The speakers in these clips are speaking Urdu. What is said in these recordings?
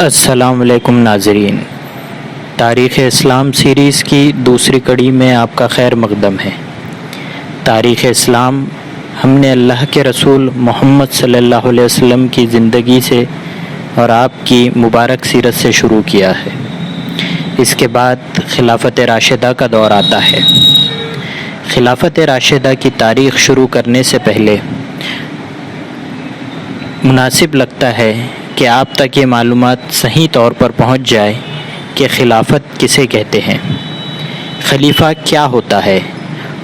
السلام علیکم ناظرین، تاریخ اسلام سیریز کی دوسری کڑی میں آپ کا خیر مقدم ہے۔ تاریخ اسلام ہم نے اللہ کے رسول محمد صلی اللہ علیہ وسلم کی زندگی سے اور آپ کی مبارک سیرت سے شروع کیا ہے۔ اس کے بعد خلافت راشدہ کا دور آتا ہے۔ خلافت راشدہ کی تاریخ شروع کرنے سے پہلے مناسب لگتا ہے کہ آپ تک یہ معلومات صحیح طور پر پہنچ جائے کہ خلافت کسے کہتے ہیں، خلیفہ کیا ہوتا ہے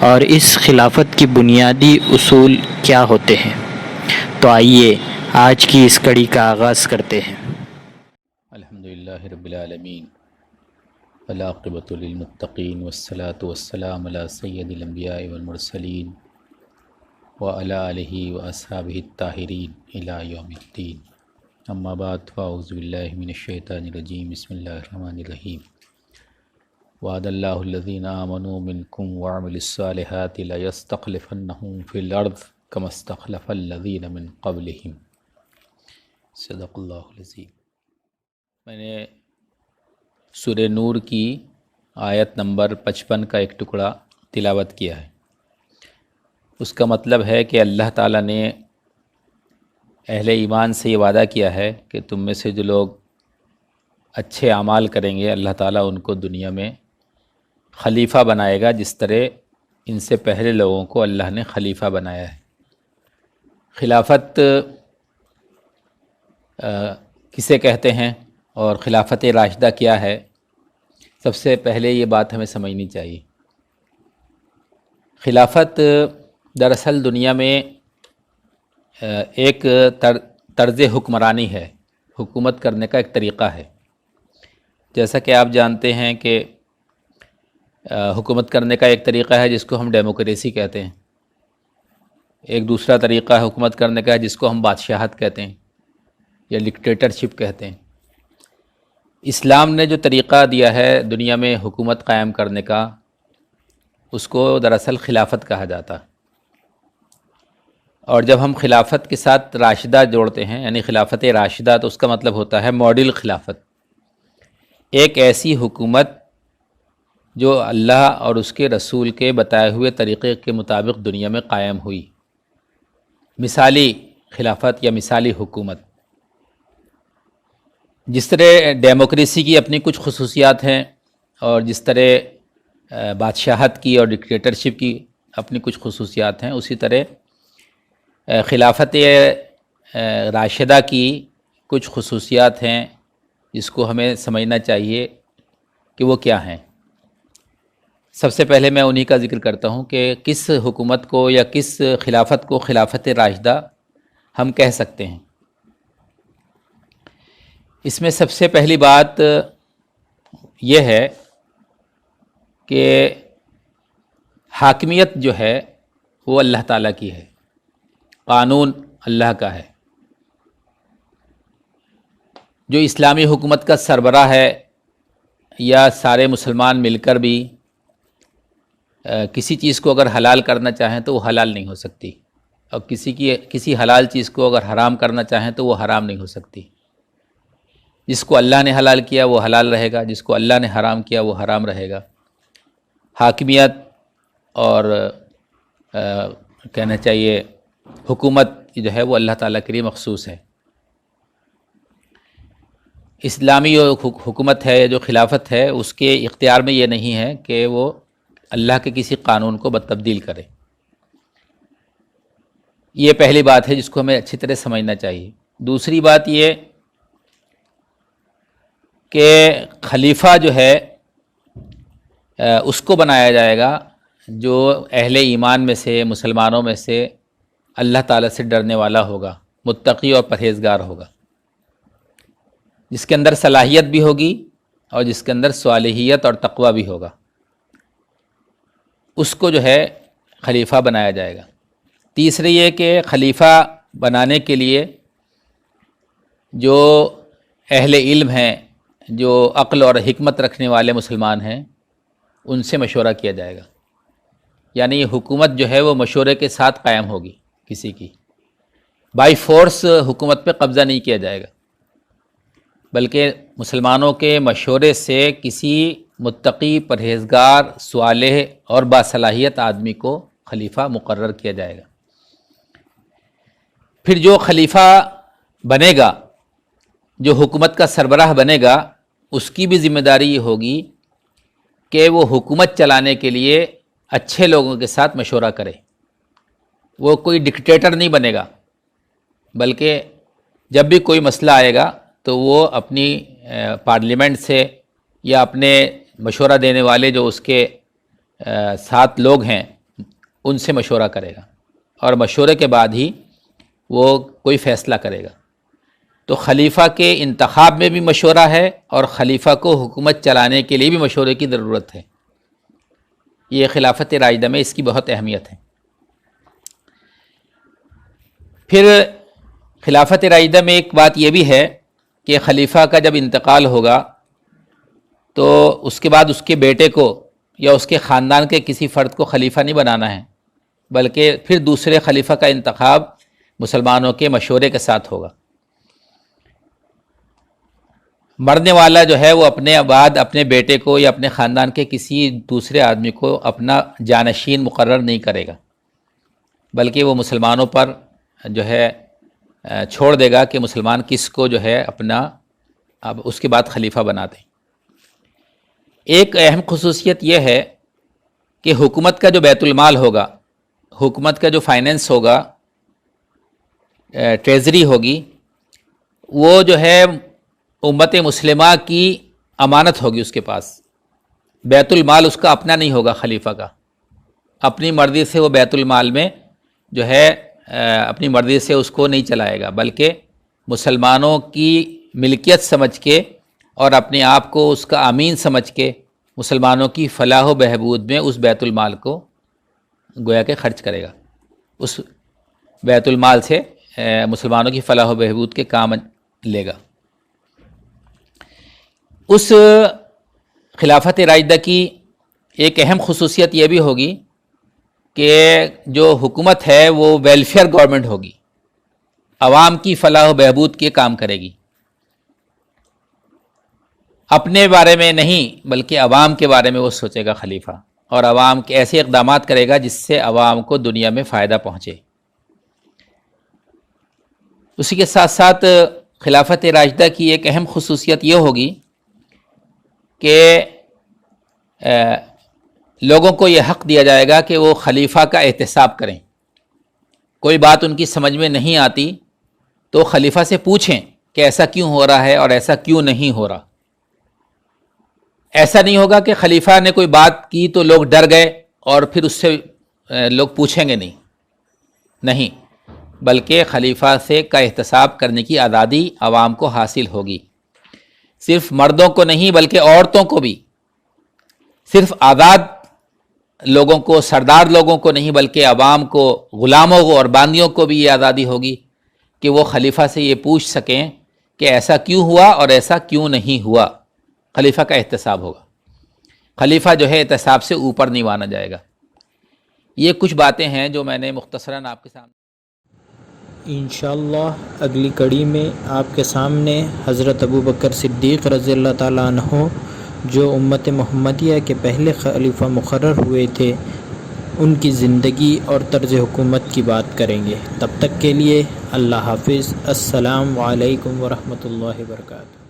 اور اس خلافت کی بنیادی اصول کیا ہوتے ہیں۔ تو آئیے آج کی اس کڑی کا آغاز کرتے ہیں۔ الحمدللہ رب العالمین والعاقبۃ للمتقین والصلاۃ والسلام علی سید الانبیاء والمرسلین وعلی آلہ واصحابہ الطاہرین الی یوم الدین، اما بعد فاعوذ باللہ من الشیطان الرجیم، بسم اللہ الرحمن الرحیم۔ وعد اللہ الذین آمنوا منکم وعملوا الصالحات لیستخلفنہم فی الارض کما استخلف الذین من قبلہم، صدق اللہ العظیم۔ میں نے سورہ نور کی آیت نمبر 55 کا ایک ٹکڑا تلاوت کیا ہے۔ اس کا مطلب ہے کہ اللہ تعالیٰ نے اہل ایمان سے یہ وعدہ کیا ہے کہ تم میں سے جو لوگ اچھے اعمال کریں گے، اللہ تعالیٰ ان کو دنیا میں خلیفہ بنائے گا، جس طرح ان سے پہلے لوگوں کو اللہ نے خلیفہ بنایا ہے۔ خلافت کسے کہتے ہیں اور خلافت راشدہ کیا ہے، سب سے پہلے یہ بات ہمیں سمجھنی چاہیے۔ خلافت دراصل دنیا میں ایک طرز حکمرانی ہے، حکومت کرنے کا ایک طریقہ ہے۔ جیسا کہ آپ جانتے ہیں کہ حکومت کرنے کا ایک طریقہ ہے جس کو ہم ڈیموکریسی کہتے ہیں، ایک دوسرا طریقہ ہے حکومت کرنے کا جس کو ہم بادشاہت کہتے ہیں یا ڈکٹیٹرشپ کہتے ہیں۔ اسلام نے جو طریقہ دیا ہے دنیا میں حکومت قائم کرنے کا، اس کو دراصل خلافت کہا جاتا ہے۔ اور جب ہم خلافت کے ساتھ راشدہ جوڑتے ہیں، یعنی خلافت راشدہ، تو اس کا مطلب ہوتا ہے ماڈل خلافت، ایک ایسی حکومت جو اللہ اور اس کے رسول کے بتائے ہوئے طریقے کے مطابق دنیا میں قائم ہوئی، مثالی خلافت یا مثالی حکومت۔ جس طرح ڈیموکریسی کی اپنی کچھ خصوصیات ہیں اور جس طرح بادشاہت کی اور ڈکٹیٹرشپ کی اپنی کچھ خصوصیات ہیں، اسی طرح خلافت راشدہ کی کچھ خصوصیات ہیں جس کو ہمیں سمجھنا چاہیے کہ وہ کیا ہیں۔ سب سے پہلے میں انہی کا ذکر کرتا ہوں کہ کس حکومت کو یا کس خلافت کو خلافت راشدہ ہم کہہ سکتے ہیں۔ اس میں سب سے پہلی بات یہ ہے کہ حاکمیت جو ہے وہ اللہ تعالیٰ کی ہے، قانون اللہ کا ہے۔ جو اسلامی حکومت کا سربراہ ہے یا سارے مسلمان مل کر بھی کسی چیز کو اگر حلال کرنا چاہیں تو وہ حلال نہیں ہو سکتی، اور کسی حلال چیز کو اگر حرام کرنا چاہیں تو وہ حرام نہیں ہو سکتی۔ جس کو اللہ نے حلال کیا وہ حلال رہے گا، جس کو اللہ نے حرام کیا وہ حرام رہے گا۔ حاکمیت اور کہنا چاہیے حکومت جو ہے وہ اللہ تعالیٰ کے لیے مخصوص ہے۔ اسلامی جو حکومت ہے، جو خلافت ہے، اس کے اختیار میں یہ نہیں ہے کہ وہ اللہ کے کسی قانون کو تبدیل کرے۔ یہ پہلی بات ہے جس کو ہمیں اچھی طرح سمجھنا چاہیے۔ دوسری بات یہ کہ خلیفہ جو ہے اس کو بنایا جائے گا جو اہل ایمان میں سے، مسلمانوں میں سے اللہ تعالیٰ سے ڈرنے والا ہوگا، متقی اور پرہیزگار ہوگا، جس کے اندر صلاحیت بھی ہوگی اور جس کے اندر صالحیت اور تقوی بھی ہوگا، اس کو جو ہے خلیفہ بنایا جائے گا۔ تیسرے یہ کہ خلیفہ بنانے کے لیے جو اہل علم ہیں، جو عقل اور حکمت رکھنے والے مسلمان ہیں، ان سے مشورہ کیا جائے گا۔ یعنی یہ حکومت جو ہے وہ مشورے کے ساتھ قائم ہوگی، کسی کی بائی فورس حکومت پہ قبضہ نہیں کیا جائے گا۔ بلکہ مسلمانوں کے مشورے سے کسی متقی، پرہیزگار، صالح اور باصلاحیت آدمی کو خلیفہ مقرر کیا جائے گا۔ پھر جو خلیفہ بنے گا، جو حکومت کا سربراہ بنے گا، اس کی بھی ذمہ داری یہ ہوگی کہ وہ حکومت چلانے کے لیے اچھے لوگوں کے ساتھ مشورہ کرے۔ وہ کوئی ڈکٹیٹر نہیں بنے گا، بلکہ جب بھی کوئی مسئلہ آئے گا تو وہ اپنی پارلیمنٹ سے یا اپنے مشورہ دینے والے جو اس کے ساتھ لوگ ہیں ان سے مشورہ کرے گا، اور مشورے کے بعد ہی وہ کوئی فیصلہ کرے گا۔ تو خلیفہ کے انتخاب میں بھی مشورہ ہے، اور خلیفہ کو حکومت چلانے کے لیے بھی مشورے کی ضرورت ہے۔ یہ خلافت راشدہ میں اس کی بہت اہمیت ہے۔ پھر خلافت راشدہ میں ایک بات یہ بھی ہے کہ خلیفہ کا جب انتقال ہوگا تو اس کے بعد اس کے بیٹے کو یا اس کے خاندان کے کسی فرد کو خلیفہ نہیں بنانا ہے، بلکہ پھر دوسرے خلیفہ کا انتخاب مسلمانوں کے مشورے کے ساتھ ہوگا۔ مرنے والا جو ہے وہ اپنے بعد اپنے بیٹے کو یا اپنے خاندان کے کسی دوسرے آدمی کو اپنا جانشین مقرر نہیں کرے گا، بلکہ وہ مسلمانوں پر جو ہے چھوڑ دے گا کہ مسلمان کس کو جو ہے اپنا اب اس کے بعد خلیفہ بنا دیں۔ ایک اہم خصوصیت یہ ہے کہ حکومت کا جو بیت المال ہوگا، حکومت کا جو فائنینس ہوگا، ٹریزری ہوگی، وہ جو ہے امت مسلمہ کی امانت ہوگی اس کے پاس۔ بیت المال اس کا اپنا نہیں ہوگا، خلیفہ کا اپنی مرضی سے وہ بیت المال میں جو ہے اپنی مرضی سے اس کو نہیں چلائے گا، بلکہ مسلمانوں کی ملکیت سمجھ کے اور اپنے آپ کو اس کا امین سمجھ کے مسلمانوں کی فلاح و بہبود میں اس بیت المال کو گویا کہ خرچ کرے گا۔ اس بیت المال سے مسلمانوں کی فلاح و بہبود کے کام لے گا۔ اس خلافت راشدہ کی ایک اہم خصوصیت یہ بھی ہوگی کہ جو حکومت ہے وہ ویلفیئر گورنمنٹ ہوگی، عوام کی فلاح و بہبود کے کام کرے گی، اپنے بارے میں نہیں بلکہ عوام کے بارے میں وہ سوچے گا خلیفہ، اور عوام کے ایسے اقدامات کرے گا جس سے عوام کو دنیا میں فائدہ پہنچے۔ اسی کے ساتھ ساتھ خلافت راشدہ کی ایک اہم خصوصیت یہ ہوگی کہ لوگوں کو یہ حق دیا جائے گا کہ وہ خلیفہ کا احتساب کریں۔ کوئی بات ان کی سمجھ میں نہیں آتی تو خلیفہ سے پوچھیں کہ ایسا کیوں ہو رہا ہے اور ایسا کیوں نہیں ہو رہا۔ ایسا نہیں ہوگا کہ خلیفہ نے کوئی بات کی تو لوگ ڈر گئے اور پھر اس سے لوگ پوچھیں گے نہیں، بلکہ خلیفہ سے کا احتساب کرنے کی آزادی عوام کو حاصل ہوگی۔ صرف مردوں کو نہیں بلکہ عورتوں کو بھی، صرف آزاد لوگوں کو، سردار لوگوں کو نہیں بلکہ عوام کو، غلاموں کو اور باندیوں کو بھی یہ آزادی ہوگی کہ وہ خلیفہ سے یہ پوچھ سکیں کہ ایسا کیوں ہوا اور ایسا کیوں نہیں ہوا۔ خلیفہ کا احتساب ہوگا، خلیفہ جو ہے احتساب سے اوپر نہیں مانا جائے گا۔ یہ کچھ باتیں ہیں جو میں نے مختصراً آپ کے سامنے۔ انشاءاللہ اگلی کڑی میں آپ کے سامنے حضرت ابوبکر صدیق رضی اللہ تعالیٰ عنہ جو امت محمدیہ کے پہلے خلیفہ مقرر ہوئے تھے، ان کی زندگی اور طرز حکومت کی بات کریں گے۔ تب تک کے لیے اللہ حافظ۔ السلام علیکم ورحمۃ اللہ وبرکاتہ۔